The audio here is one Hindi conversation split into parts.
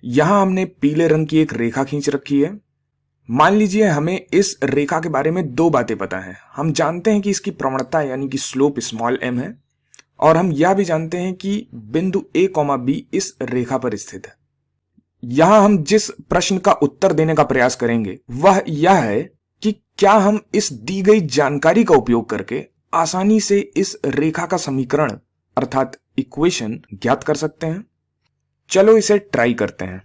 यहां हमने पीले रंग की एक रेखा खींच रखी है। मान लीजिए हमें इस रेखा के बारे में दो बातें पता हैं। हम जानते हैं कि इसकी प्रवणता यानी कि स्लोप स्मॉल m है, और हम यह भी जानते हैं कि बिंदु a, b इस रेखा पर स्थित है। यहां हम जिस प्रश्न का उत्तर देने का प्रयास करेंगे वह यह है कि क्या हम इस दी गई जानकारी का उपयोग करके आसानी से इस रेखा का समीकरण अर्थात इक्वेशन ज्ञात कर सकते हैं। चलो इसे ट्राई करते हैं।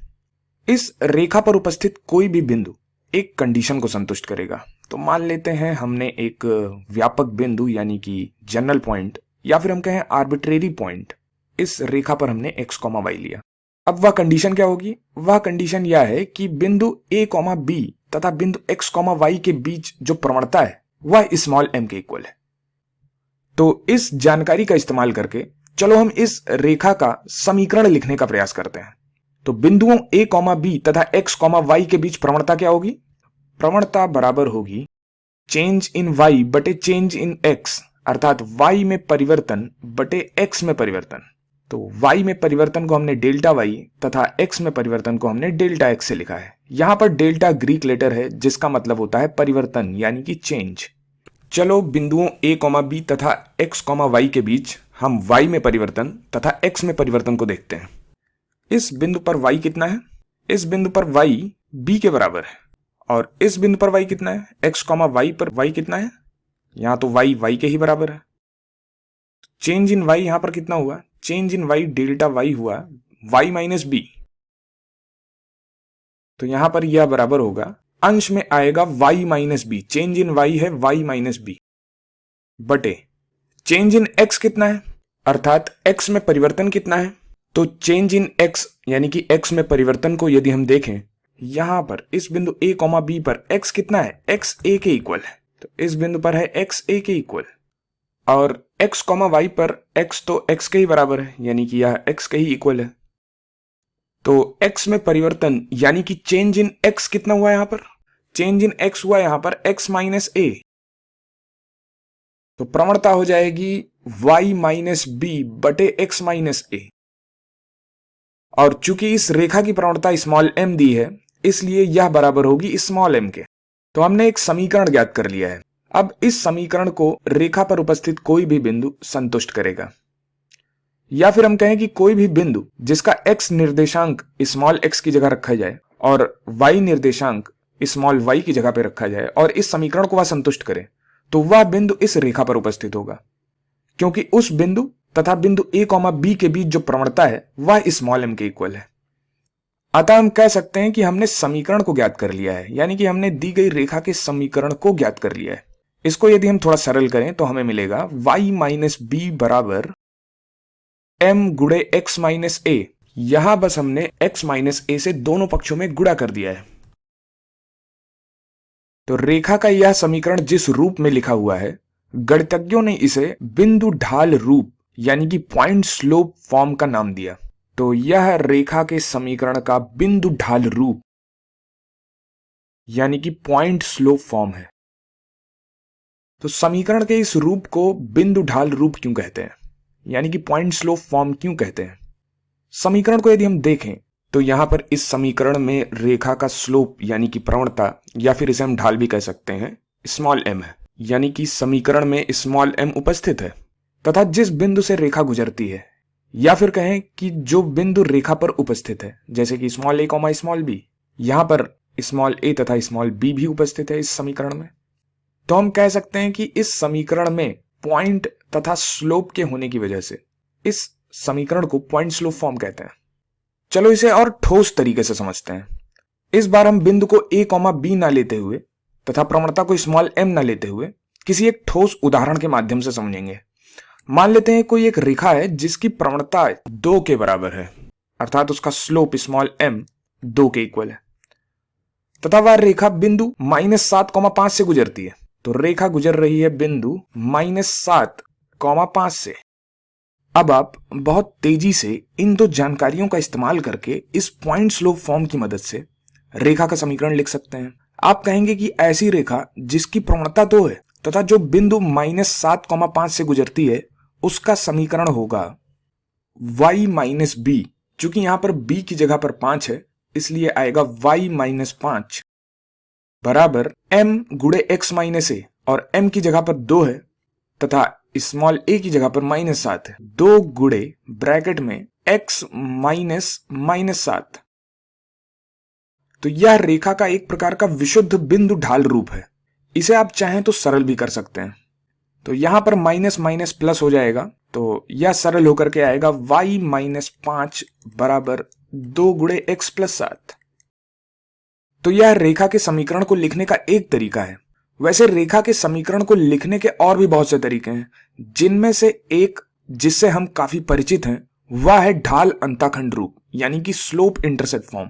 इस रेखा पर उपस्थित कोई भी बिंदु एक कंडीशन को संतुष्ट करेगा। तो मान लेते हैं हमने एक व्यापक बिंदु यानी कि जनरल पॉइंट या फिर हम कहें आर्बिट्रेरी पॉइंट इस रेखा पर हमने x, y लिया। अब वह कंडीशन क्या होगी? वह कंडीशन यह है कि बिंदु a, b तथा बिंदु x, y के बीच जो प्रवणता है वह स्मॉल m के इक्वल है। तो इस जानकारी का इस्तेमाल करके चलो हम इस रेखा का समीकरण लिखने का प्रयास करते हैं। तो बिंदुओं a, b तथा x, y के बीच प्रवणता क्या होगी? प्रवणता बराबर होगी चेंज इन y बटे चेंज इन x, अर्थात y में परिवर्तन बटे x में परिवर्तन। तो y में परिवर्तन को हमने डेल्टा y तथा x में परिवर्तन को हमने डेल्टा x से लिखा है। यहां पर डेल्टा ग्रीक लेटर है जिसका मतलब होता है परिवर्तन यानी कि चेंज। चलो बिंदुओं a, b तथा x, y के बीच हम y में परिवर्तन तथा x में परिवर्तन को देखते हैं। इस बिंदु पर y कितना है? इस बिंदु पर y b के बराबर है। और इस बिंदु पर y कितना है? x, y पर y कितना है? यहां तो y के ही बराबर है। चेंज इन y यहां पर कितना हुआ? Change in y delta y हुआ y माइनस बी। तो यहां पर यह बराबर होगा, अंश में आएगा y माइनस बी। चेंज इन y है y माइनस बी बटे चेंज इन x कितना है, अर्थात x में परिवर्तन कितना है। तो चेंज इन x यानी कि x में परिवर्तन को यदि हम देखें यहां पर इस बिंदु a, b पर x कितना है? x a के इक्वल है। तो इस बिंदु पर है x a के इक्वल, और x, y पर x तो x के ही बराबर है यानी कि यह x के ही इक्वल है। तो x में परिवर्तन यानी कि चेंज इन x कितना हुआ यहां पर? चेंज इन x हुआ यहां पर x माइनस a। तो प्रवणता हो जाएगी y माइनस बी बटे x माइनस a। और चूंकि इस रेखा की प्रवणता स्मॉल m दी है इसलिए यह बराबर होगी स्मॉल m के। तो हमने एक समीकरण ज्ञात कर लिया है। अब इस समीकरण को रेखा पर उपस्थित कोई भी बिंदु संतुष्ट करेगा, या फिर हम कहें कि कोई भी बिंदु जिसका x निर्देशांक स्मॉल x की जगह रखा जाए और y निर्देशांक स्मॉल y की जगह पर रखा जाए और इस समीकरण को वह संतुष्ट करे, तो वह बिंदु इस रेखा पर उपस्थित होगा, क्योंकि उस बिंदु तथा बिंदु a, b के बीच जो प्रवणता है वह स्मॉल m के इक्वल है। अतः हम कह सकते हैं कि हमने समीकरण को ज्ञात कर लिया है, यानी कि हमने दी गई रेखा के समीकरण को ज्ञात कर लिया है। इसको यदि हम थोड़ा सरल करें तो हमें मिलेगा y माइनस बी बराबर m गुणे x माइनस a। यहां बस हमने x माइनस a से दोनों पक्षों में गुणा कर दिया है। तो रेखा का यह समीकरण जिस रूप में लिखा हुआ है गणितज्ञों ने इसे बिंदु ढाल रूप यानी कि पॉइंट स्लोप फॉर्म का नाम दिया। तो यह रेखा के समीकरण का बिंदु ढाल रूप यानी कि पॉइंट स्लोप फॉर्म है। तो समीकरण के इस रूप को बिंदु ढाल रूप क्यों कहते हैं, यानी कि पॉइंट स्लोप फॉर्म क्यों कहते हैं? समीकरण को यदि हम देखें तो यहां पर इस समीकरण में रेखा का स्लोप यानी कि प्रवणता या फिर इसे हम ढाल भी कह सकते हैं स्मॉल m है, यानी कि समीकरण में स्मॉल m उपस्थित है। तथा जिस बिंदु से रेखा गुजरती है या फिर कहें कि जो बिंदु रेखा पर उपस्थित है जैसे कि स्मॉल a, स्मॉल b, यहां पर स्मॉल a तथा स्मॉल b भी उपस्थित है इस समीकरण में। तो हम कह सकते हैं कि इस समीकरण में पॉइंट तथा स्लोप के होने की वजह से इस समीकरण को पॉइंट स्लोप फॉर्म कहते हैं। चलो इसे और ठोस तरीके से समझते हैं। इस बार हम बिंदु को a, b ना लेते हुए तथा प्रवणता को स्मॉल m ना लेते हुए किसी एक ठोस उदाहरण के माध्यम से समझेंगे। मान लेते हैं कोई एक रेखा है जिसकी प्रवणता 2 के बराबर है, अर्थात उसका स्लोप स्मॉल m 2 के इक्वल है, तथा वह रेखा बिंदु -7,5 से गुजरती है। तो रेखा गुजर रही है बिंदु -7,5 से। अब आप बहुत तेजी से इन दो जानकारियों का इस्तेमाल करके इस पॉइंट स्लोप फॉर्म की मदद से रेखा का समीकरण लिख सकते हैं। आप कहेंगे कि ऐसी रेखा जिसकी प्रवणता 2 है तथा जो बिंदु -7,5 से गुजरती है उसका समीकरण होगा y माइनस बी चूंकि यहां पर b की जगह पर 5 है, इसलिए आएगा y माइनस 5 बराबर m गुणे x माइनस ए, और m की जगह पर 2 है तथा स्मॉल a की जगह पर -7 है। 2 गुणे ब्रैकेट में x -7। तो यह रेखा का एक प्रकार का विशुद्ध बिंदु ढाल रूप है। इसे आप चाहें तो सरल भी कर सकते हैं। तो यहां पर माइनस माइनस प्लस हो जाएगा, तो यह सरल होकर के आएगा y माइनस 5 बराबर 2 गुणे x प्लस 7। तो यह रेखा के समीकरण को लिखने का एक तरीका है। वैसे रेखा के समीकरण को लिखने के और भी बहुत से तरीके हैं, जिनमें से एक जिससे हम काफी परिचित हैं वह है ढाल अंताखंड रूप यानी कि स्लोप इंटरसेप्ट फॉर्म।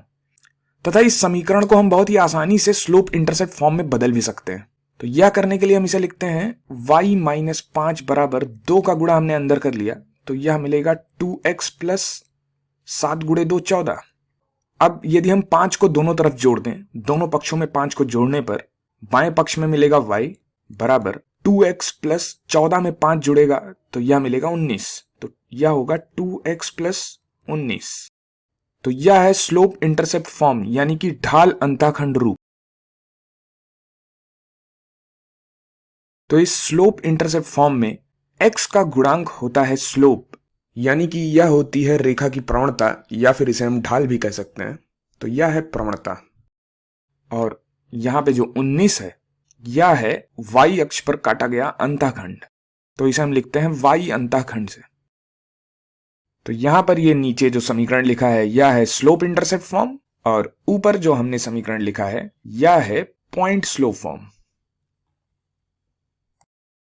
तथा इस समीकरण को हम बहुत ही आसानी से स्लोप इंटरसेप्ट फॉर्म में बदल भी सकते हैं। तो यह करने के लिए हम इसे लिखते हैं y माइनस 5 बराबर 2 का गुणा हमने अंदर कर लिया, तो यह मिलेगा 2x प्लस 7 गुणे 2 14। अब यदि हम 5 को दोनों तरफ जोड़ दें, दोनों पक्षों में 5 को जोड़ने पर बाएं पक्ष में मिलेगा y बराबर 2x प्लस 14 में 5 जुड़ेगा तो यह मिलेगा 19, तो यह होगा 2x प्लस 19। तो यह है स्लोप इंटरसेप्ट फॉर्म यानी कि ढाल अंताखंड रूप। तो इस स्लोप इंटरसेप्ट फॉर्म में x का गुणांक होता है स्लोप, यानी कि यह होती है रेखा की प्रवणता, या फिर इसे हम ढाल भी कह सकते हैं। तो यह है प्रवणता, और यहां पे जो 19 है यह है y अक्ष पर काटा गया अंताखंड, तो इसे हम लिखते हैं y अंताखंड से। तो यहां पर ये नीचे जो समीकरण लिखा है यह है स्लोप इंटरसेप्ट फॉर्म, और ऊपर जो हमने समीकरण लिखा है यह है पॉइंट स्लोप फॉर्म।